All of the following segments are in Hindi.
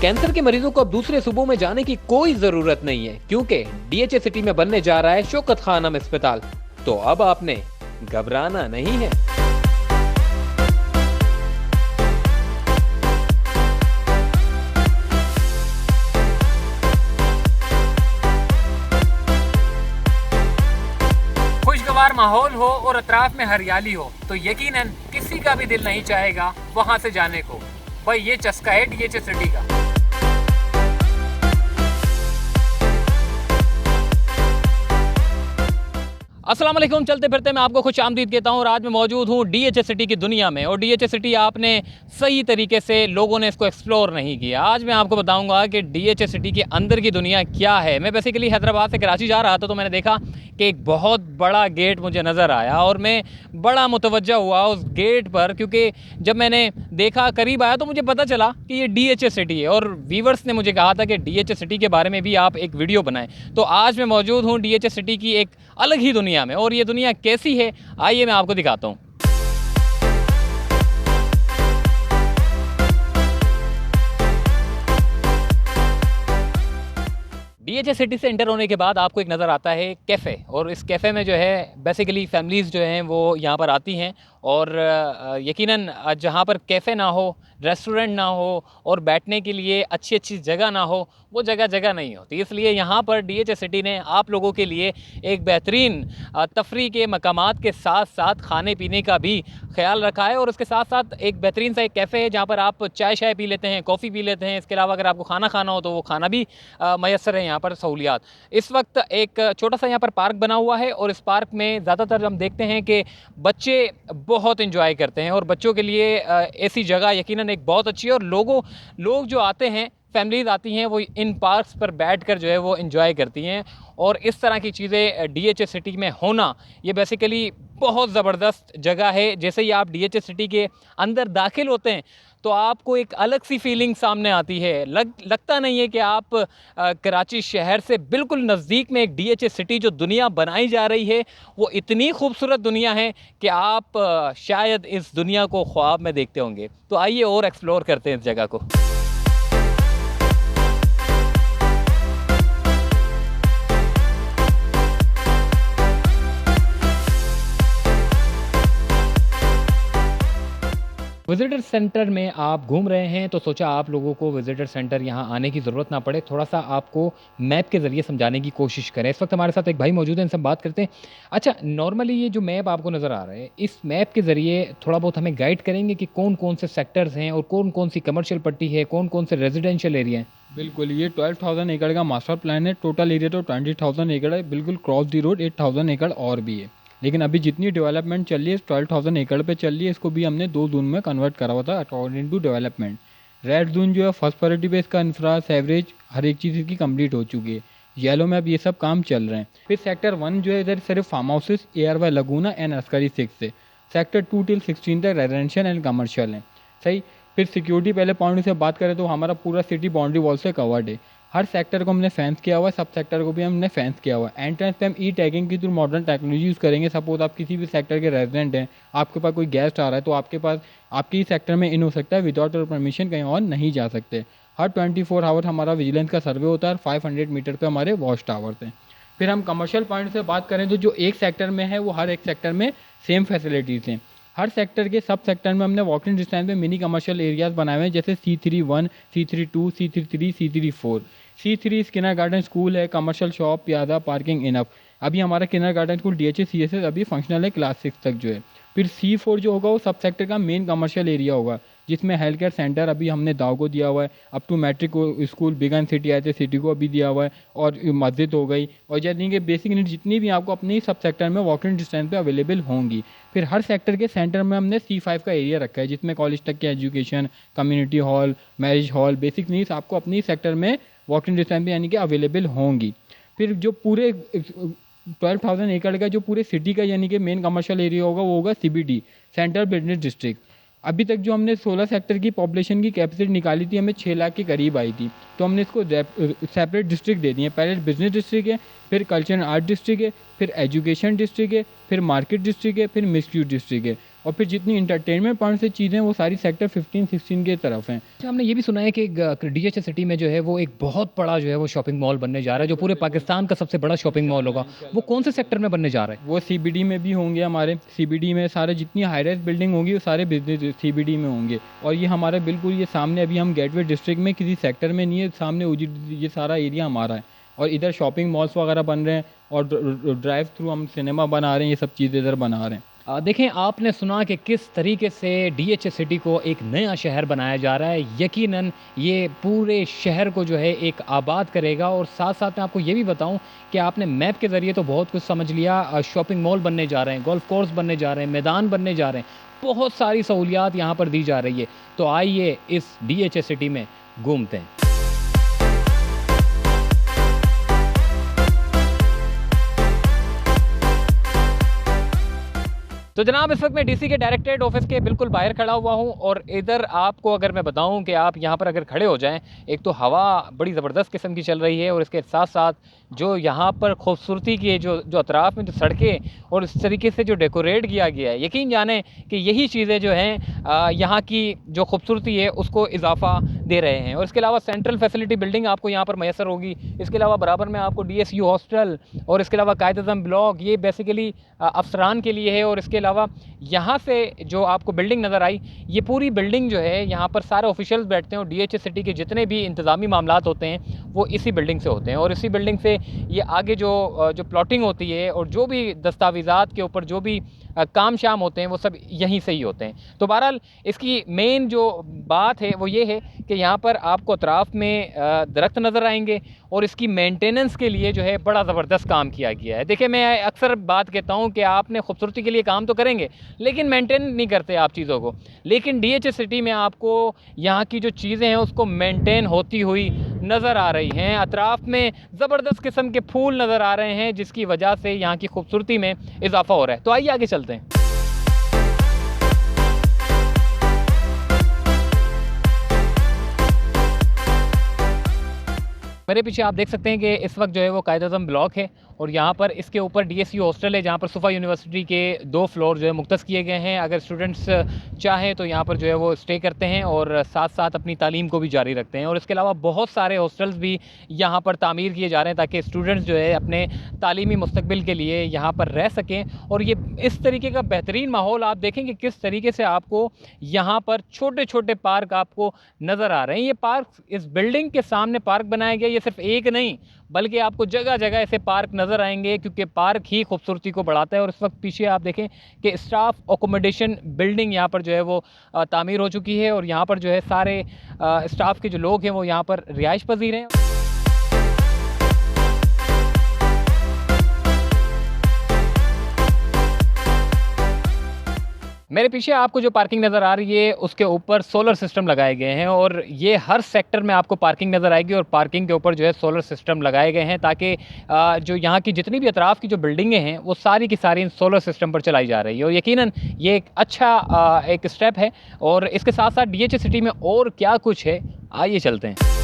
कैंसर के मरीजों को अब दूसरे सूबों में जाने की कोई जरूरत नहीं है, क्योंकि डीएचए सिटी में बनने जा रहा है शौकत खानम अस्पताल। तो अब आपने घबराना नहीं है। खुशगवार माहौल हो और अतराफ में हरियाली हो तो यकीनन किसी का भी दिल नहीं चाहेगा वहां से जाने को। भाई ये चस्का है डीएचए सिटी का। अस्सलाम वालेकुम, चलते फिरते मैं आपको खुश आमदीद कहता हूँ और आज मैं मौजूद हूँ डीएचए सिटी की दुनिया में। और डीएचए सिटी आपने सही तरीके से लोगों ने इसको एक्सप्लोर नहीं किया। आज मैं आपको बताऊँगा कि डीएचए सिटी के अंदर की दुनिया क्या है। मैं बेसिकली हैदराबाद से कराची जा रहा था तो मैंने देखा कि एक बहुत बड़ा गेट मुझे नज़र आया और मैं बड़ा मुतवज्जा हुआ उस गेट पर, क्योंकि जब मैंने देखा करीब आया तो मुझे पता चला कि ये डीएचए सिटी है। और व्यूवर्स ने मुझे कहा था कि डीएचए सिटी के बारे में भी आप एक वीडियो बनाएं। तो आज मैं मौजूद हूँ डीएचए सिटी की एक अलग ही दुनिया में। और ये दुनिया कैसी है आइए मैं आपको दिखाता हूँ। डीएचए सिटी से एंटर होने के बाद आपको एक नज़र आता है कैफ़े। और इस कैफ़े में जो है बेसिकली फैमिलीज़ जो हैं वो यहाँ पर आती हैं। और यकीनन जहाँ पर कैफ़े ना हो, रेस्टोरेंट ना हो और बैठने के लिए अच्छी अच्छी जगह ना हो, वो जगह जगह नहीं होती। इसलिए यहाँ पर डीएचए सिटी ने आप लोगों के लिए एक बेहतरीन तफरी के मकामात के साथ साथ खाने पीने का भी ख्याल रखा है। और उसके साथ साथ एक बेहतरीन सा एक कैफ़े है जहाँ पर आप चाय शाय पी लेते हैं, कॉफ़ी पी लेते हैं। इसके अलावा अगर आपको खाना खाना हो तो वो खाना भी मैसर है यहाँ पर सहूलियात। इस वक्त एक छोटा सा यहाँ पर पार्क बना हुआ है और इस पार्क में ज़्यादातर हम देखते हैं कि बच्चे बहुत इंजॉय करते हैं। और बच्चों के लिए ऐसी जगह यकीनन एक बहुत अच्छी है। और लोग जो आते हैं, फैमिलीज़ आती हैं, वो इन पार्क्स पर बैठकर जो है वो एंजॉय करती हैं। और इस तरह की चीज़ें डीएचए सिटी में होना ये बेसिकली बहुत ज़बरदस्त जगह है। जैसे ही आप डीएचए सिटी के अंदर दाखिल होते हैं तो आपको एक अलग सी फीलिंग सामने आती है। लगता नहीं है कि आप कराची शहर से बिल्कुल नज़दीक में एक डीएचए सिटी जो दुनिया बनाई जा रही है वो इतनी खूबसूरत दुनिया है कि आप शायद इस दुनिया को ख्वाब में देखते होंगे। तो आइए और एक्सप्लोर करते हैं इस जगह को। विजिटर सेंटर में आप घूम रहे हैं तो सोचा आप लोगों को विजिटर सेंटर यहाँ आने की ज़रूरत ना पड़े, थोड़ा सा आपको मैप के ज़रिए समझाने की कोशिश करें। इस वक्त हमारे साथ एक भाई मौजूद हैं, इनसे हम बात करते हैं। अच्छा, नॉर्मली ये जो मैप आपको नज़र आ रहा है, इस मैप के ज़रिए थोड़ा बहुत हमें गाइड करेंगे कि कौन कौन से सेक्टर्स हैं और कौन कौन सी कमर्शियल पट्टी है, कौन कौन से रेजिडेंशियल एरिया हैं। बिल्कुल, ये 12,000 एकड़ का मास्टर प्लान है। टोटल एरिया तो 20,000 एकड़ है। बिल्कुल क्रॉस दी रोड 8,000 एकड़ और भी है। लेकिन अभी जितनी डेवलपमेंट चल रही है 12,000 एकड़ पे चल रही है। इसको भी हमने 2 जोन में कन्वर्ट करा हुआ था according to development. Red zone जो है फर्स्ट प्रायोरिटी पे इसका इंफ्रा सेवरेज हर एक चीज़ इसकी कंप्लीट हो चुकी है। येलो में अब ये सब काम चल रहे हैं। फिर सेक्टर 1 जो है इधर सिर्फ farm houses, ARY Laguna and Askari 6 से। सेक्टर 2 till 16 तक रेजिडेंशियल एंड कमर्शियल है। सही। फिर सिक्योरिटी पहले पॉइंट से बात करें तो हमारा पूरा सिटी बाउंड्री वॉल से कवर्ड है। हर सेक्टर को हमने फेंस किया हुआ है, सब सेक्टर को भी हमने फेंस किया हुआ है। एंट्रेंस पे हम ई टैगिंग की थ्रू मॉडर्न टेक्नोलॉजी यूज़ करेंगे। सपोज आप किसी भी सेक्टर के रेजिडेंट हैं, आपके पास कोई गेस्ट आ रहा है तो आपके पास आपके ही सेक्टर में इन हो सकता है, विदाउट योर परमिशन कहीं और नहीं जा सकते। हर 24 आवर हमारा विजिलेंस का सर्वे होता है। 500 मीटर पर हमारे वॉच टावर्स हैं। फिर हम कमर्शियल पॉइंट से बात करें तो जो एक सेक्टर में है वो हर एक सेक्टर में सेम फैसिलिटीज़ हैं। हर सेक्टर के सब सेक्टर में हमने वॉकिंग डिस्टेंस में मिनी कमर्शियल एरियाज़ बनाए हुए हैं, जैसे C31, C32, C33, C34। C3 किनर गार्डन स्कूल है, कमर्शियल शॉप, प्यादा, पार्किंग इनफ। अभी हमारा किनर गार्डन स्कूल DHA CSS अभी फंक्शनल है क्लास 6 तक जो है। फिर C4 जो होगा वो सब सेक्टर का मेन कमर्शियल एरिया होगा, जिसमें हेल्थ केयर सेंटर अभी हमने दाव को दिया हुआ है। अप टू मैट्रिक स्कूल बिगन सिटी आए थे, सिटी को अभी दिया हुआ है। और मस्जिद हो गई और जैसे कि बेसिक नीड जितनी भी आपको अपने सब सेक्टर में वॉकिंग डिस्टेंस पे अवेलेबल होंगी। फिर हर सेक्टर के सेंटर में हमने C5 का एरिया रखा है, जिसमें कॉलेज तक के education, community hall, marriage hall, basic needs आपको अपनी सेक्टर में वॉकिंग डिस्टेंस पे यानी कि अवेलेबल होंगी। फिर जो पूरे 12,000 एकड़ का जो पूरे सिटी का यानी कि मेन कमर्शियल एरिया होगा वो होगा CBD, सेंट्रल बिजनेस डिस्ट्रिक्ट। अभी तक जो हमने 16 सेक्टर की पॉपुलेशन की कैपेसिटी निकाली थी, हमें 6 लाख के करीब आई थी, तो हमने इसको सेपरेट डिस्ट्रिक्ट दे दिए। पहले बिजनेस डिस्ट्रिक्ट है, फिर कल्चर एंड आर्ट डिस्ट्रिक्ट है, फिर एजुकेशन डिस्ट्रिक्ट है, फिर मार्केट डिस्ट्रिक्ट है, फिर मिक्स यूज डिस्ट्रिक्ट है। और फिर जितनी इंटरटेनमेंट पॉइंट से चीज़ें वो सारी सेक्टर 15-16 की तरफ हैं। अच्छा, हमने ये भी सुना है कि डीएच सिटी में जो है वो एक बहुत बड़ा जो है वो शॉपिंग मॉल बनने जा रहा है, जो पूरे पाकिस्तान का सबसे बड़ा शॉपिंग मॉल होगा। वो कौन से सेक्टर में बनने जा रहा है? वो सीबीडी में भी होंगे, हमारे सीबीडी में सारे जितनी हाई राइज बिल्डिंग होंगी वो सारे बिजनेस सीबीडी में होंगे। और ये हमारे बिल्कुल ये सामने, अभी हम गेटवे डिस्ट्रिक्ट में किसी सेक्टर में नहीं है, सामने ये सारा एरिया हमारा है। और इधर शॉपिंग मॉल्स वगैरह बन रहे हैं और ड्राइव थ्रू हम सिनेमा बना रहे हैं, ये सब चीज़ें इधर बना रहे हैं। देखें, आपने सुना कि किस तरीके से डीएच सिटी को एक नया शहर बनाया जा रहा है। यकीनन ये पूरे शहर को जो है एक आबाद करेगा। और साथ साथ मैं आपको ये भी बताऊं कि आपने मैप के ज़रिए तो बहुत कुछ समझ लिया। शॉपिंग मॉल बनने जा रहे हैं, गोल्फ कोर्स बनने जा रहे हैं, मैदान बनने जा रहे हैं, बहुत सारी सहूलियात यहाँ पर दी जा रही है। तो आइए इस डीएच सिटी में घूमते हैं। तो जनाब, इस वक्त मैं डीसी के डायरेक्टरेट ऑफिस के बिल्कुल बाहर खड़ा हुआ हूं। और इधर आपको अगर मैं बताऊं कि आप यहां पर अगर खड़े हो जाएं, एक तो हवा बड़ी ज़बरदस्त किस्म की चल रही है और इसके साथ साथ जो यहां पर खूबसूरती की जो अतराफ़ में जो सड़कें और इस तरीके से जो डेकोरेट किया गया है, यकीन जाने कि यही चीज़ें जो हैं यहाँ की जो खूबसूरती है उसको इजाफा दे रहे हैं। और इसके अलावा सेंट्रल फैसिलिटी बिल्डिंग आपको यहाँ पर मैसर होगी। इसके अलावा बराबर में आपको DSU हॉस्टल और इसके अलावा कायद-ए-आज़म ब्लॉक, ये बेसिकली अफसरान के लिए है। और इसके अलावा यहाँ से जो आपको बिल्डिंग नज़र आई, ये पूरी बिल्डिंग जो है यहाँ पर सारे ऑफिशियल्स बैठते हैं और डीएच सिटी के जितने भी इंतज़ामी मामलात होते हैं वो इसी बिल्डिंग से होते हैं। और इसी बिल्डिंग से ये आगे जो प्लॉटिंग होती है और जो भी दस्तावेज़ात के ऊपर जो भी काम शाम होते हैं वो सब यहीं से ही होते हैं। तो बहरहाल इसकी मेन जो बात है वो ये है कि यहाँ पर आपको अतराफ़ में दरख्त नज़र आएंगे और इसकी मेंटेनेंस के लिए जो है बड़ा ज़बरदस्त काम किया गया है। देखिए, मैं अक्सर बात कहता हूँ कि आपने खूबसूरती के लिए काम तो करेंगे लेकिन मेंटेन नहीं करते आप चीज़ों को। लेकिन डीएच सिटी में आपको यहाँ की जो चीज़ें हैं उसको मेंटेन होती हुई नज़र आ रही हैं। अतराफ़ में ज़बरदस्त किस्म के फूल नज़र आ रहे हैं जिसकी वजह से यहाँ की खूबसूरती में इजाफा हो रहा है। तो आइए आगे चलते हैं। मेरे पीछे आप देख सकते हैं कि इस वक्त जो है वो कायद-ए-आज़म ब्लॉक है और यहाँ पर इसके ऊपर DSU हॉस्टल है जहाँ पर सुफ़ा यूनिवर्सिटी के 2 फ्लोर जो है मुख्तस किए गए हैं। अगर स्टूडेंट्स चाहें तो यहाँ पर जो है वो स्टे करते हैं और साथ साथ अपनी तालीम को भी जारी रखते हैं। और इसके अलावा बहुत सारे हॉस्टल्स भी यहाँ पर तामीर किए जा रहे हैं ताकि स्टूडेंट्स जो है अपने तालीमी मुस्तकबिल के लिए यहाँ पर रह सकें। और ये इस तरीके का बेहतरीन माहौल आप देखेंगे किस तरीके से आपको यहाँ पर छोटे छोटे पार्क आपको नज़र आ रहे हैं। ये पार्क, इस बिल्डिंग के सामने पार्क बनाया गया, ये सिर्फ एक नहीं बल्कि आपको जगह जगह ऐसे पार्क नज़र आएंगे क्योंकि पार्क ही खूबसूरती को बढ़ाता है। और इस वक्त पीछे आप देखें कि स्टाफ अकोमोडेशन बिल्डिंग यहाँ पर जो है वो तामीर हो चुकी है और यहाँ पर जो है सारे स्टाफ के जो लोग हैं वो यहाँ पर रिहाइश पजीर हैं। मेरे पीछे आपको जो पार्किंग नज़र आ रही है उसके ऊपर सोलर सिस्टम लगाए गए हैं और ये हर सेक्टर में आपको पार्किंग नज़र आएगी और पार्किंग के ऊपर जो है सोलर सिस्टम लगाए गए हैं ताकि जो यहाँ की जितनी भी अतराफ़ की जो बिल्डिंगें हैं वो सारी की सारी इन सोलर सिस्टम पर चलाई जा रही है। और यकीनन ये एक अच्छा एक स्टेप है। और इसके साथ साथ डीएच सिटी में और क्या कुछ है, आइए चलते हैं।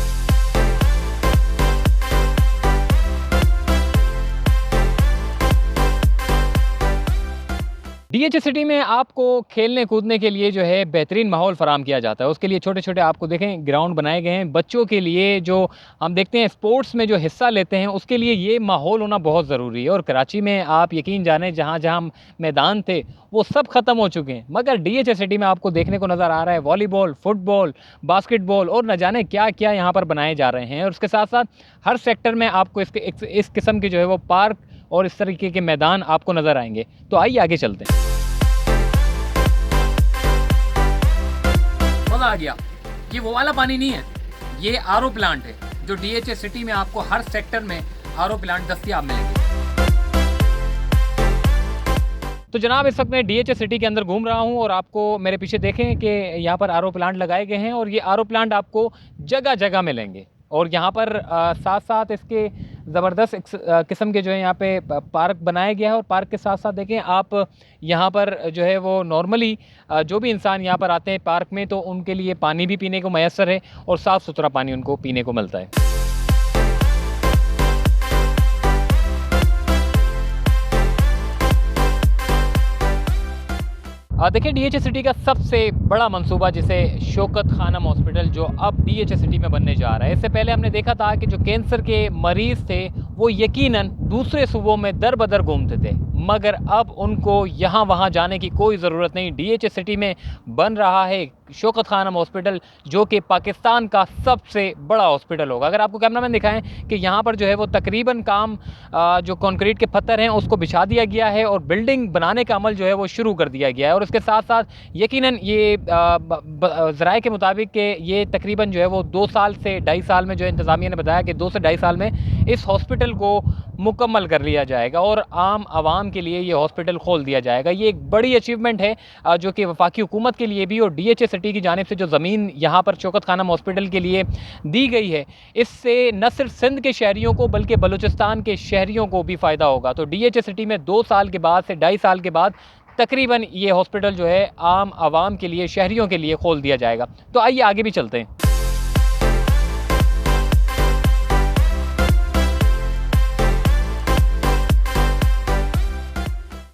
डीएच सिटी में आपको खेलने कूदने के लिए जो है बेहतरीन माहौल फ़राम किया जाता है। उसके लिए छोटे छोटे आपको देखें ग्राउंड बनाए गए हैं बच्चों के लिए, जो हम देखते हैं स्पोर्ट्स में जो हिस्सा लेते हैं उसके लिए ये माहौल होना बहुत ज़रूरी है। और कराची में आप यकीन जानें जहाँ जहाँ मैदान थे वो सब ख़त्म हो चुके हैं, मगर डीएच सिटी में आपको देखने को नज़र आ रहा है वॉलीबॉल, फुटबॉल, बास्केटबॉल और न जाने क्या क्या यहाँ पर बनाए जा रहे हैं। और उसके साथ साथ हर सेक्टर में आपको इस किस्म के जो है वो पार्क और इस तरीके के मैदान आपको नज़र आएंगे। तो आइए आगे चलते हैं। मज़ा आ गया। ये वो वाला पानी नहीं है, ये आरओ प्लांट है जो डीएच सिटी में आपको हर सेक्टर में आरओ प्लांट दस्तयाब मिलेंगे। तो जनाब, इस वक्त मैं डीएच सिटी के अंदर घूम रहा हूँ और आपको मेरे पीछे देखें कि यहाँ पर आरओ प्लांट लगाए गए हैं और ये आरओ प्लांट आपको जगह जगह मिलेंगे। और यहाँ पर साथ साथ इसके ज़बरदस्त किस्म के जो है यहाँ पे पार्क बनाया गया है। और पार्क के साथ साथ देखें आप यहाँ पर जो है वो नॉर्मली जो भी इंसान यहाँ पर आते हैं पार्क में तो उनके लिए पानी भी पीने को मैसर है और साफ़ सुथरा पानी उनको पीने को मिलता है। देखिए डीएचए सिटी का सबसे बड़ा मंसूबा जिसे शौकत खानम हॉस्पिटल जो अब डीएचए सिटी में बनने जा रहा है, इससे पहले हमने देखा था कि जो कैंसर के मरीज़ थे वो यकीनन दूसरे सूबों में दर बदर घूमते थे, मगर अब उनको यहाँ वहाँ जाने की कोई ज़रूरत नहीं। डीएचए सिटी में बन रहा है शौकत खानम हॉस्पिटल जो कि पाकिस्तान का सबसे बड़ा हॉस्पिटल होगा। अगर आपको कैमरामैन दिखाएं कि यहाँ पर जो है वो तकरीबन काम जो कंक्रीट के पत्थर हैं उसको बिछा दिया गया है और बिल्डिंग बनाने का अमल जो है वो शुरू कर दिया गया है। और इसके साथ साथ यकीनन ये ज़राए के मुताबिक कि ये तकरीबन जो है वो 2 साल से 2.5 साल में, जो इंतज़ामिया ने बताया कि 2 से 2.5 साल में इस हॉस्पिटल को मुकम्मल कर लिया जाएगा और आम आवाम के लिए ये हॉस्पिटल खोल दिया जाएगा। ये एक बड़ी अचीवमेंट है जो कि वफाकी हुकूमत के लिए भी और डीएचए सिटी की जानिब से जो ज़मीन यहाँ पर शौकत खानम हॉस्पिटल के लिए दी गई है, इससे न सिर्फ सिंध के शहरियों को बल्कि बलूचिस्तान के शहरियों को भी फ़ायदा होगा। तो डीएचए सिटी में 2 साल के बाद से 2.5 साल के बाद तकरीबन ये हॉस्पिटल जो है आम आवाम के लिए, शहरियों के लिए खोल दिया जाएगा। तो आइए आगे भी चलते हैं।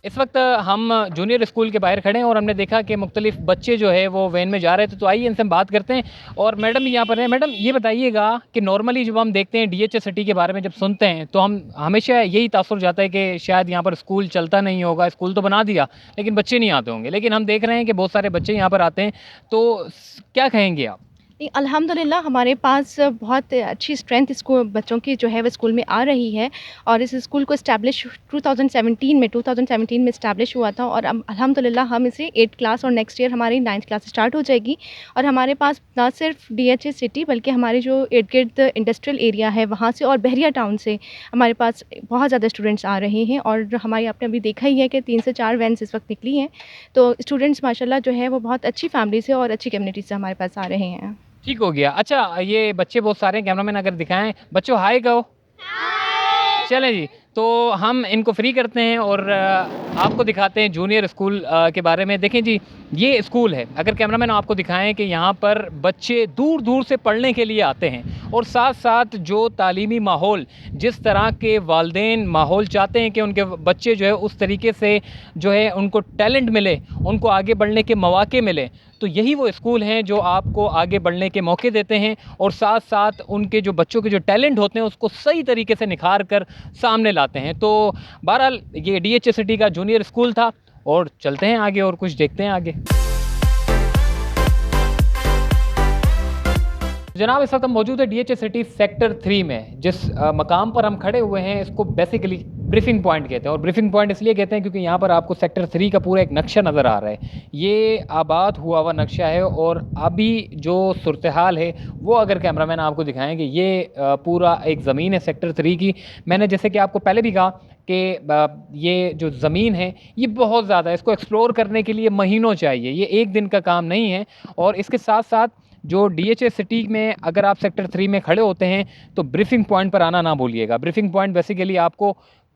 इस वक्त हम जूनियर स्कूल के बाहर खड़े हैं और हमने देखा कि मुख्तलिफ बच्चे जो है वो वैन में जा रहे थे। तो आइए इनसे हम बात करते हैं और मैडम भी यहाँ पर हैं। मैडम ये बताइएगा कि नॉर्मली जब हम देखते हैं डीएचए सिटी के बारे में जब सुनते हैं तो हम हमेशा यही तासुर जाता है कि शायद यहाँ पर स्कूल चलता नहीं होगा, स्कूल तो बना दिया लेकिन बच्चे नहीं आते होंगे, लेकिन हम देख रहे हैं कि बहुत सारे बच्चे यहाँ पर आते हैं। तो क्या कहेंगे आप? अल्हम्दुलिल्लाह हमारे पास बहुत अच्छी स्ट्रेंथ स्कूल बच्चों की जो है वो स्कूल में आ रही है और इस स्कूल को इस्टेब्लिश 2017 में इस्टेब्लिश हुआ था और अब अल्हम्दुलिल्लाह हम इसे 8th क्लास और नेक्स्ट ईयर हमारी 9th क्लास स्टार्ट हो जाएगी। और हमारे पास ना सिर्फ डीएचए सिटी बल्कि हमारे जो इर्द गिर्द इंडस्ट्रियल एरिया है वहाँ से और बहरिया टाउन से हमारे पास बहुत ज़्यादा स्टूडेंट्स आ रहे हैं और हमारे आपने अभी देखा ही है कि 3 से 4 वैन्स इस वक्त निकली हैं। तो स्टूडेंट्स माशाल्लाह जो है वो बहुत अच्छी फैमिली से और अच्छी कम्युनिटी से हमारे पास आ रहे हैं। ठीक हो गया। अच्छा ये बच्चे बहुत सारे हैं, कैमरामैन अगर दिखाएं, बच्चों हाय कहो। चलें जी, तो हम इनको फ्री करते हैं और आपको दिखाते हैं जूनियर स्कूल के बारे में। देखें जी, ये स्कूल है। अगर कैमरामैन आपको दिखाएं कि यहाँ पर बच्चे दूर दूर से पढ़ने के लिए आते हैं और साथ साथ जो तालीमी माहौल, जिस तरह के वालिदैन माहौल चाहते हैं कि उनके बच्चे जो है उस तरीके से जो है उनको टैलेंट मिले, उनको आगे बढ़ने के मौके मिले, तो यही वो स्कूल हैं जो आपको आगे बढ़ने के मौके देते हैं और साथ साथ उनके जो बच्चों के जो टैलेंट होते हैं उसको सही तरीके से निखार कर सामने लाते हैं। तो बहरहाल ये डीएचए सिटी का जूनियर स्कूल था और चलते हैं आगे और कुछ देखते हैं आगे। जनाब इस वक्त हम मौजूद है डीएचए सिटी सेक्टर 3 में। जिस मकाम पर हम खड़े हुए हैं इसको बेसिकली ब्रीफिंग पॉइंट कहते हैं और ब्रीफिंग पॉइंट इसलिए कहते हैं क्योंकि यहाँ पर आपको सेक्टर 3 का पूरा एक नक्शा नज़र आ रहा है। ये आबाद हुआ हुआ नक्शा है और अभी जो सूरत हाल है वो अगर कैमरामैन आपको दिखाएंगे, ये पूरा एक ज़मीन है सेक्टर 3 की। मैंने जैसे कि आपको पहले भी कहा कि ये जो ज़मीन है ये बहुत ज़्यादा है, इसको एक्सप्लोर करने के लिए महीनों चाहिए, ये एक दिन का काम नहीं है। और इसके साथ साथ जो डीएचए सिटी में अगर आप सेक्टर 3 में खड़े होते हैं तो ब्रीफिंग पॉइंट पर आना ना भूलिएगा। ब्रीफिंग पॉइंट बेसिकली आपको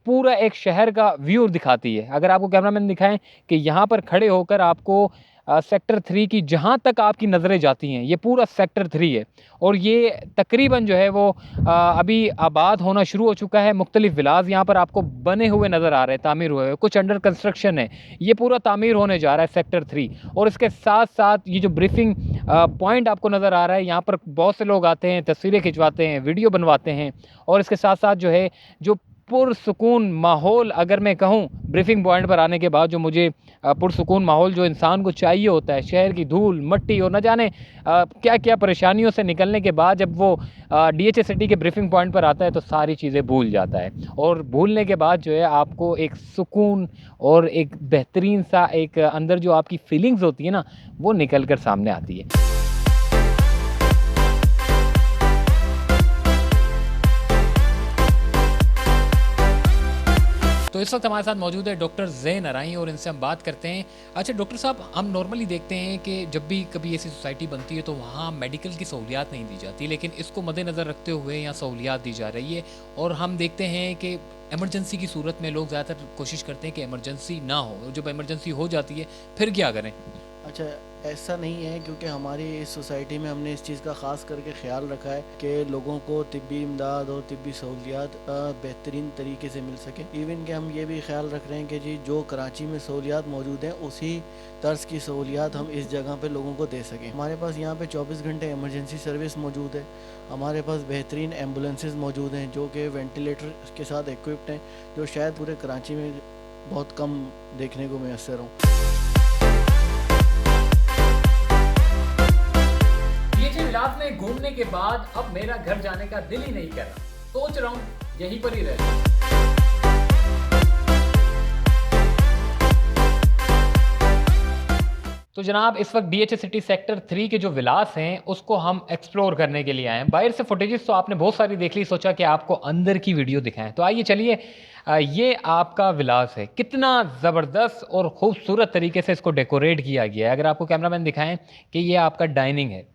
पूरा एक शहर का व्यू दिखाती है। अगर आपको कैमरामैन दिखाएं कि यहाँ पर खड़े होकर आपको सेक्टर 3 की जहाँ तक आपकी नज़रें जाती हैं ये पूरा सेक्टर 3 है और ये तकरीबन जो है वो अभी आबाद होना शुरू हो चुका है। मुख्तलिफ विलाज यहाँ पर आपको बने हुए नज़र आ रहे हैं, तामीर हुए, कुछ अंडर कंस्ट्रक्शन है। ये पूरा तामीर होने जा रहा है सेक्टर 3। और इसके साथ साथ ये जो ब्रीफिंग पॉइंट आपको नज़र आ रहा है, यहाँ पर बहुत से लोग आते हैं, तस्वीरें खिंचवाते हैं, वीडियो बनवाते हैं। और इसके साथ साथ जो है जो पुरसुकून माहौल, अगर मैं कहूँ ब्रीफिंग पॉइंट पर आने के बाद जो मुझे पुरसुकून माहौल जो इंसान को चाहिए होता है, शहर की धूल मट्टी और न जाने क्या क्या परेशानियों से निकलने के बाद जब वो डीएचए सिटी के ब्रीफिंग पॉइंट पर आता है तो सारी चीज़ें भूल जाता है। और भूलने के बाद जो है आपको एक सुकून और एक बेहतरीन सा एक अंदर जो आपकी फीलिंग्स होती है ना, वो निकल कर सामने आती है। तो इस वक्त हमारे साथ मौजूद है डॉक्टर ज़ैन अराई और इनसे हम बात करते हैं। अच्छा डॉक्टर साहब, हम नॉर्मली देखते हैं कि जब भी कभी ऐसी सोसाइटी बनती है तो वहाँ मेडिकल की सहूलियात नहीं दी जाती, लेकिन इसको मद्देनज़र रखते हुए यहाँ सहूलियात दी जा रही है। और हम देखते हैं कि एमरजेंसी की सूरत में लोग ज़्यादातर कोशिश करते हैं कि एमरजेंसी ना हो, जब एमरजेंसी हो जाती है फिर क्या करें? अच्छा, ऐसा नहीं है, क्योंकि हमारी इस सोसाइटी में हमने इस चीज़ का ख़ास करके ख्याल रखा है कि लोगों को तिब्बी इमदाद और तिब्बी सहूलियात बेहतरीन तरीके से मिल सके। इवन कि हम ये भी ख्याल रख रहे हैं कि जी जो कराची में सहूलियात मौजूद हैं उसी तर्ज की सहूलियात हम इस जगह पे लोगों को दे सकें। हमारे पास यहाँ पे 24 घंटे इमरजेंसी सर्विस मौजूद है। हमारे पास बेहतरीन एम्बुलेंसेज मौजूद हैं जो कि वेंटिलेटर के साथ इक्विप्ड हैं, जो शायद पूरे कराची में बहुत कम देखने को मैसर हों। डीएचए विलास में घूमने के बाद अब मेरा घर जाने का दिल ही नहीं कर रहा। सोच रहा हूँ यहीं पर ही रह जाऊं। तो जनाब इस वक्त डीएचए सिटी सेक्टर 3 के जो विलास हैं उसको हम एक्सप्लोर करने के लिए आए हैं। बाहर से फुटेजेस तो आपने बहुत सारी देख ली, सोचा कि आपको अंदर की वीडियो दिखाएं। तो आइए चलिए, ये आपका विलास है। कितना ज़बरदस्त और ख़ूबसूरत तरीके से इसको डेकोरेट किया गया है। अगर आपको कैमरामैन दिखाएं कि ये आपका डाइनिंग है,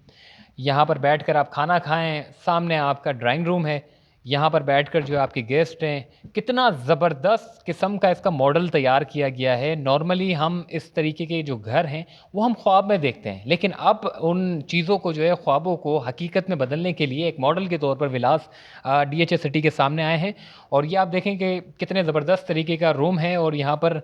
यहाँ पर बैठकर आप खाना खाएं। सामने आपका ड्राइंग रूम है, यहाँ पर बैठकर जो आपके गेस्ट हैं। कितना ज़बरदस्त किस्म का इसका मॉडल तैयार किया गया है। नॉर्मली हम इस तरीके के जो घर हैं वो हम ख्वाब में देखते हैं, लेकिन अब उन चीज़ों को जो है ख्वाबों को हकीकत में बदलने के लिए एक मॉडल के तौर पर विलास डीएचए सिटी के सामने आए हैं। और ये आप देखें कि कितने ज़बरदस्त तरीके का रूम है। और यहाँ पर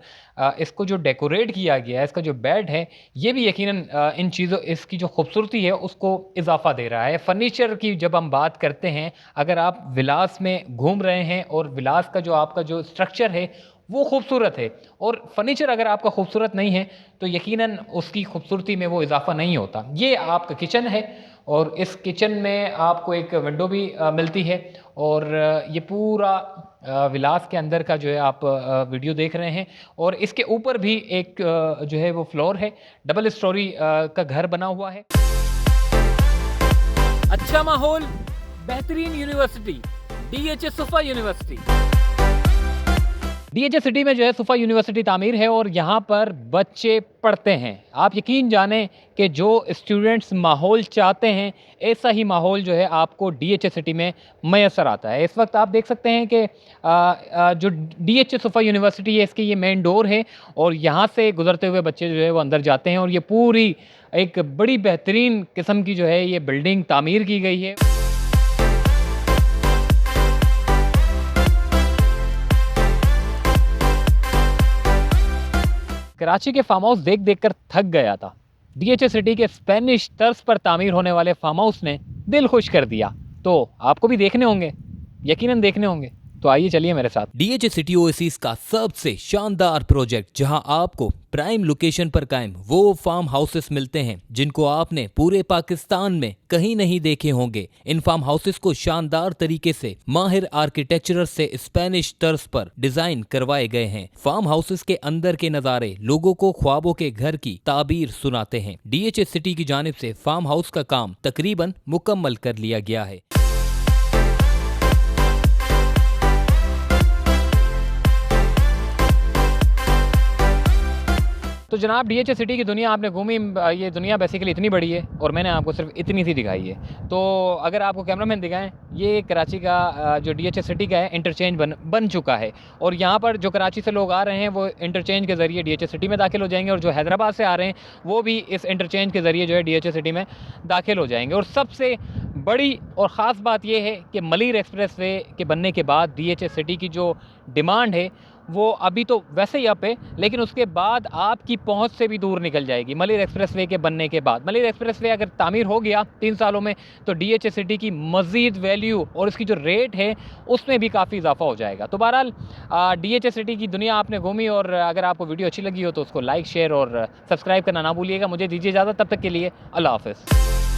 इसको जो डेकोरेट किया गया है, इसका जो बेड है, ये भी यकीनन इन चीज़ों इसकी जो खूबसूरती है उसको इजाफा दे रहा है। फ़र्नीचर की जब हम बात करते हैं, अगर आप विलास में घूम रहे हैं और विलास का जो आपका जो स्ट्रक्चर है वो खूबसूरत है और फर्नीचर अगर आपका खूबसूरत नहीं है तो यकीनन उसकी खूबसूरती में वो इजाफा नहीं होता। ये आपका किचन है और इस किचन में आपको एक विंडो भी मिलती है। और ये पूरा विलास के अंदर का जो है आप वीडियो देख रहे हैं। और इसके ऊपर भी एक जो है वो फ्लोर है, डबल स्टोरी का घर बना हुआ है। अच्छा माहौल, बेहतरीन यूनिवर्सिटी, डीएचए सुफा यूनिवर्सिटी। डीएचए सिटी में जो है सुफा यूनिवर्सिटी तामीर है और यहाँ पर बच्चे पढ़ते हैं। आप यकीन जानें कि जो स्टूडेंट्स माहौल चाहते हैं ऐसा ही माहौल जो है आपको डीएचए सिटी में मैसर आता है। इस वक्त आप देख सकते हैं कि जो डीएचए सुफा यूनिवर्सिटी है इसके ये मेन डोर है और यहाँ से गुजरते हुए बच्चे जो है वो अंदर जाते हैं। और ये पूरी एक बड़ी बेहतरीन किस्म की जो है ये बिल्डिंग तामीर की गई है। कराची के फार्म हाउस देख देख कर थक गया था। डीएचए सिटी के स्पेनिश तर्ज पर तामीर होने वाले फार्म हाउस ने दिल खुश कर दिया। तो आपको भी देखने होंगे, यकीनन देखने होंगे। तो आइए चलिए मेरे साथ। डीएचए सिटी ओएसिस का सबसे शानदार प्रोजेक्ट, जहां आपको प्राइम लोकेशन पर कायम वो फार्म हाउसेस मिलते हैं जिनको आपने पूरे पाकिस्तान में कहीं नहीं देखे होंगे। इन फार्म हाउसेस को शानदार तरीके से माहिर आर्किटेक्चरर से स्पेनिश तर्ज पर डिजाइन करवाए गए हैं। फार्म हाउसेस के अंदर के नजारे लोगों को ख्वाबों के घर की ताबीर सुनाते हैं। डीएचए सिटी की जानिब से फार्म हाउस का काम तकरीबन मुकम्मल कर लिया गया है। तो जनाब डीएचए सिटी की दुनिया आपने घूमी। ये दुनिया बेसिकली इतनी बड़ी है और मैंने आपको सिर्फ इतनी सी दिखाई है। तो अगर आपको कैमरामैन दिखाएं, ये कराची का जो डीएचए सिटी का है इंटरचेंज बन चुका है। और यहाँ पर जो कराची से लोग आ रहे हैं वो इंटरचेंज के ज़रिए डीएचए सिटी में दाखिल हो जाएंगे और जो हैदराबाद से आ रहे हैं वो भी इस इंटरचेंज के ज़रिए जो है डीएचए सिटी में दाखिल हो जाएंगे। और सबसे बड़ी और ख़ास बात यह है कि मलिर एक्सप्रेस वे के बनने के बाद डीएचए सिटी की जो डिमांड है वो अभी तो वैसे ही अप है, लेकिन उसके बाद आपकी पहुंच से भी दूर निकल जाएगी। मलिर एक्सप्रेसवे के बनने के बाद मलिर एक्सप्रेसवे अगर तामीर हो गया 3 सालों में तो डीएचए सिटी की मज़ीद वैल्यू और इसकी जो रेट है उसमें भी काफ़ी इजाफा हो जाएगा। तो बहरहाल डीएचए सिटी की दुनिया आपने घूमी और अगर आपको वीडियो अच्छी लगी हो तो उसको लाइक, शेयर और सब्सक्राइब करना ना भूलिएगा। मुझे दीजिए इजाज़त, तब तक के लिए अल्लाह हाफ़िज़।